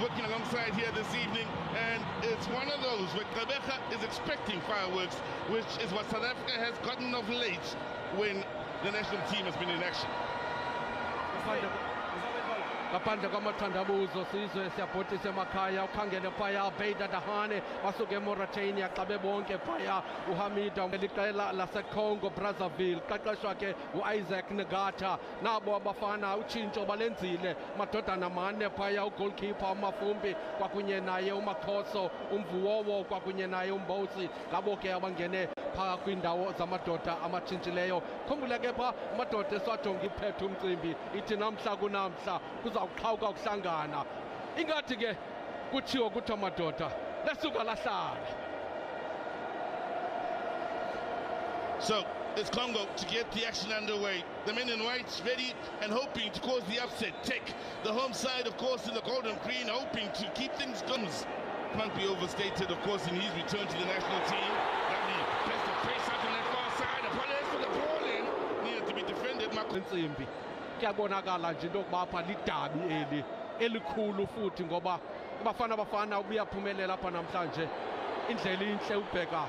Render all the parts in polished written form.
working alongside here this evening, and it's one of those where Gqeberha is expecting fireworks, which is what South Africa has gotten of late when the national team has been in action. Ngaphandle kwamathandabuzo sizwe siyabhotisa emakhaya ukhangele phaya Beda Dahane basuke eMauritania xa bebonke phaya uHamida eliqela laseCongo Brazzaville qeqeshwa ke uIsaac Negata nabo abafana utshintsho balenzile madodana mane phaya ugoalkeeper uMafumbi kwakunye naye uMakhoso uMvuwowo kwakunye naye uMbosi ngabo ke abangene phaka kwindawo zamadoda amatshintshileyo. Khumbula ke pha amadoda esiwajonga iphethe umcimbi ithi namhla kunamhla kuzawuqhawuka ukuhlangana ingathi ke kuthiwa kuthiwa amadoda lesuka lahlala. So it's Congo to get the action underway. The men in white ready and hoping to cause the upset. Take the home side, of course, in the gold and green, hoping to keep things going. Can't be overstated, of course, in his return to the national team. Press the face out on that far side. Apologies for the ball in. Needed to be defended. Insimbi kuyabonakala nje into yokuba apha lidabi elikhulu futhi ngoba abafana ubuyaphumelela apha namhlanje indlela inhle ubheka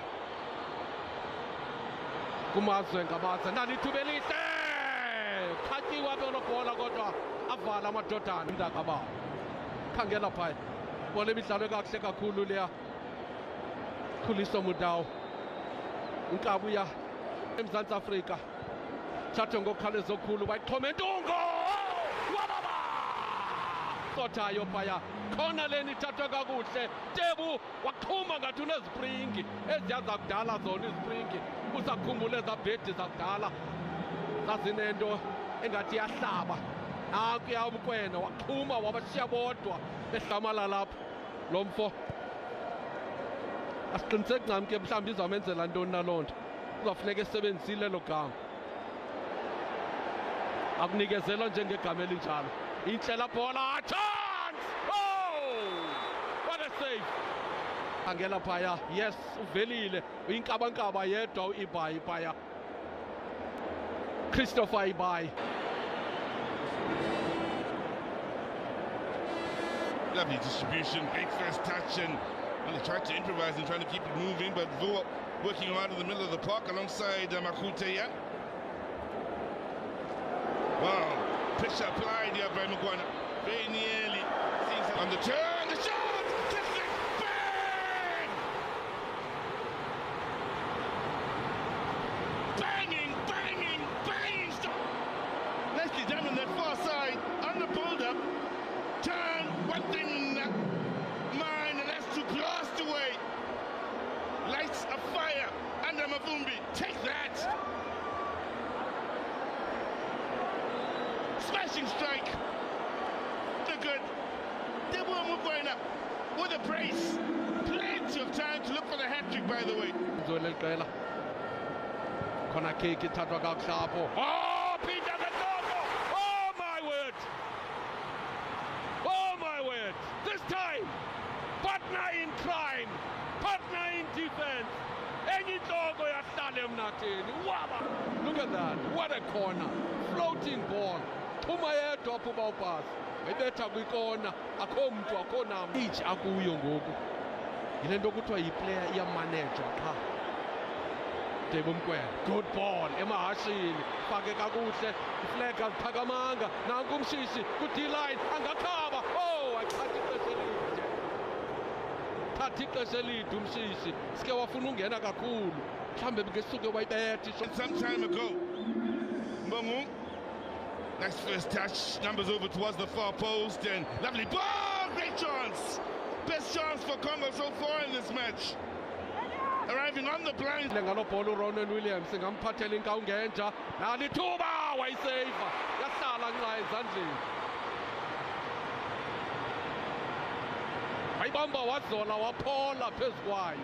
kumazwe ngabaza nalithuba elihle khatyiwa belo bhola kodwa avala amadodana indakaba khangela phaya bola imidlalo kakuhle kakhulu leya Khuliso Mudawo inkabu ya eMzantsi Afrika thathwe ngokukhawuleza okukhulu bayixhoma entungo wababa sothayo phaya khona leni ithathwe kakuhle Tebu waxhuma ngathi unezipringi eziya zakudala zona izipringi usakhumbule zabhedi zakudala zazinento engathi yahlaba nakuya umkwena waxhuma wabashiya bodwa behlamala lapha lo mfo asiqiniseki ncam ke mhlawumbi izawumenzela ntoni naloo nto uzawufuneka esebenzisile lo gama akunikezelwa njengegama elinjalo inhle la bhola chance what a save angela phaya yes uvelile uyinkabankaba yedwa uIbayi phaya Christopher Ibayi. Lovely distribution, great first touch, and they tried to improvise and trying to keep it moving, but Vuo working hard in the middle of the park alongside Makuteya. Wow, pressure applied here by Mugwana. Very nearly sees it on the turn, the shot, bang! Banging stop. Nicely done on that far side, on the build-up. Turn, one thing in mind, and that's to blast away. Lights of fire under Mavumbi. Take that. Smashing strike. The good. Debu Mugwana with a brace. Plenty of time to look for the hat-trick, by the way. Oh, Peter Gatogo! Oh, my word! Oh, my word! This time, partner in crime, partner in defense. Look at that, what a corner, floating ball. Tumaya top about pass. Ebetha kwikona akho mntu akhona each akuyo ngoku. Yile nto kuthiwa yiplayer iyamanejwa qha. Tebu Mkwena, good ball emahashini fake kakuhle iflag aziphakamanga nanku umshishi ku D-line angakhaba. Oh, ayithatha ixesha elide. Thatha ixesha elide umshishi sike wafuna ungena kakhulu mhlambe bekesuke wayibetha some time ago. Mbongu. Nice first touch, numbers over towards the far post, and lovely ball, great chance. Best chance for Congo so far in this match. Arriving on the blind. Ngalo ball Ronan Williams ngamphathela inkawu ngenja nalithuba wayisave yahlala nxa ezandleni wayibamba wazola waphola phezukwayo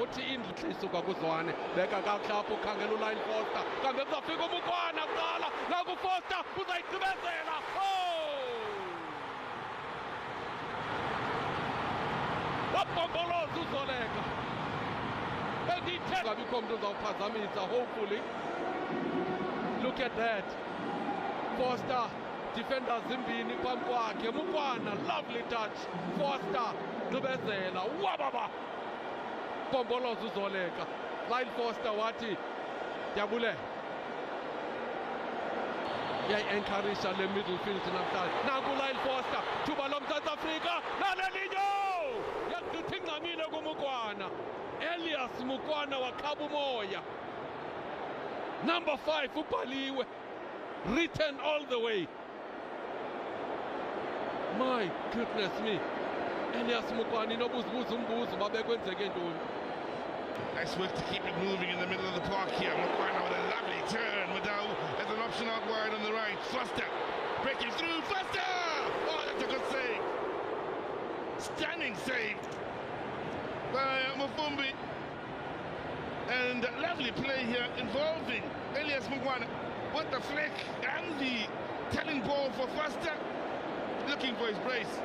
uthi indlu isuka kuzwane beka kakuhlapho ukhangela uline Foster kambe kuzafika uMukwana kuqala naku Foster uzayigqibezela. Wabhomboloza uzoleka bendithe bikho umuntu uzawuphazamisa hopefully. Look at that, Foster defenders zimbini phambi kwakhe. Mukwana, lovely touch. Foster, gqibezela, wababa. Bomboloza uzoleka. Lyle Foster wathi, ndiyabulela. Encourage le midfield namhlanje. Nanku Lyle Foster, thuba loMzantsi Afrika, nalelinyo! Yakuthi ingxamile kuMukwana. Elias Mukwana wakhaba umoya. Number 5 ubhaliwe. Written all the way. My goodness me. Elias Mukwana inobuzibuza umbuzo babekwenzeke ntoni. Nice work to keep it moving in the middle of the park here. Mukwana with a lovely turn. Madau has an option out wide on the right. Foster breaking through. Foster! Oh, that's a good save. Stunning save by Mufumbi. And lovely play here involving Elias Mukwana with the flick and the telling ball for Foster. Looking for his brace.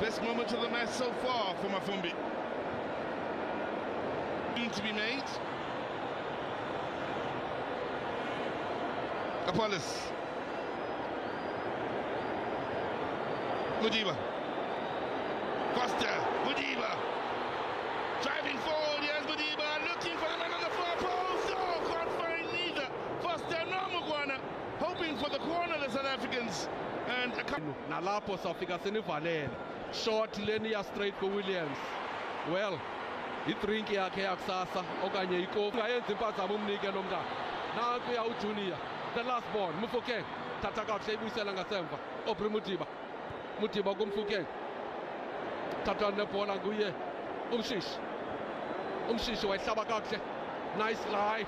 Best moment of the match so far for Mufumbi. To be made. Apollos. Mudiba. Foster. Mudiba. Driving forward, yes, Mudiba. Looking for the man on the far post. Oh, can't find neither. Foster nor Mukwana. Hoping for the corner, the South Africans. And a nalapho safika senivalele. Short lane ya straight for Williams. Well, i-drink yakhe yakusasa okanye ikofi ngayenza impazamo umnike lo mntana. Nanku ya uJunior, the last born, Mufokeng. Thatha kakuhle ibuyisela ngasemva. Aubrey Mudiba. Mudiba kuMfokeng. Thatha nebhola nguye uMshishi. uMshishi wayihlaba kakuhle. Nice lie.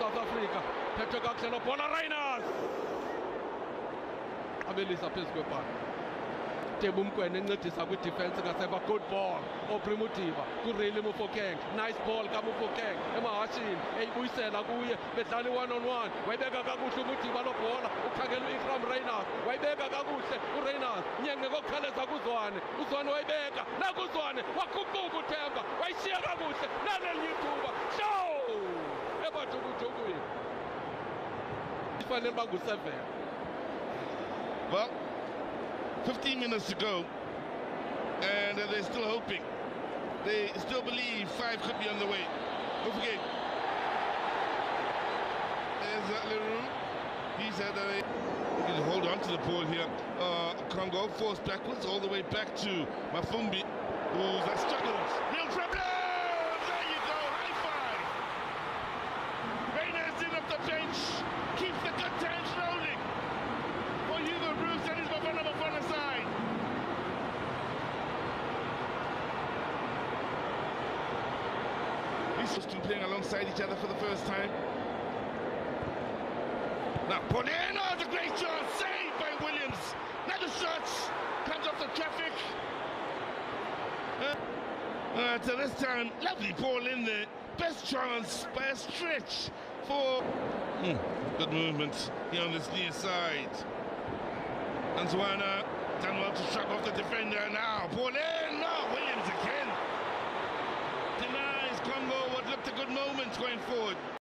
South Africa. Phethe kakuhle lo bhola Reiners. Abelisa phezu kwebhala. Tebu Mkwene encedisa kwi-defense ngasemva. Good ball. Aubrey Mudiba. Kureli Mufokeng. Nice ball kaMufokeng. Emahashini. Eyibuyisela kuye. Bedlala i-1-on-1. Wayibeka kakuhle uMudiba lo bhola. Ukhangela u-Ikram Reiners. Wayibeka kakuhle uReiners. Nyenge ngokukhaleza kuZwane. uZwane wayibeka. NakuZwane. Waguquka uThemba. Wayishiya kakuhle. Nalelinye ithuba. Show! Ebajukujukwini. Ifanele bangu-7. Well, 15 minutes to go, and they're still hoping. They still believe 5 could be on the way. Don't forget. There's Leroux. He said that they can hold on to the ball here. Congo forced backwards all the way back to Mufumbi, who's struggled. Real problem! There you go, high five! Reiners in off the bench, keeps the good times rolling for Hugo Bruce and his BAFANABAFANA side. These two playing alongside each other for the first time. Now, Polino, it's a great shot, saved by Williams. Another shot, comes off the traffic. So this time, lovely ball in there. Best chance by a stretch for... good movement here on this near side. Antoine done well to shrug off the defender now. Polino, Williams again. Denies Congo what looked a good moment going forward.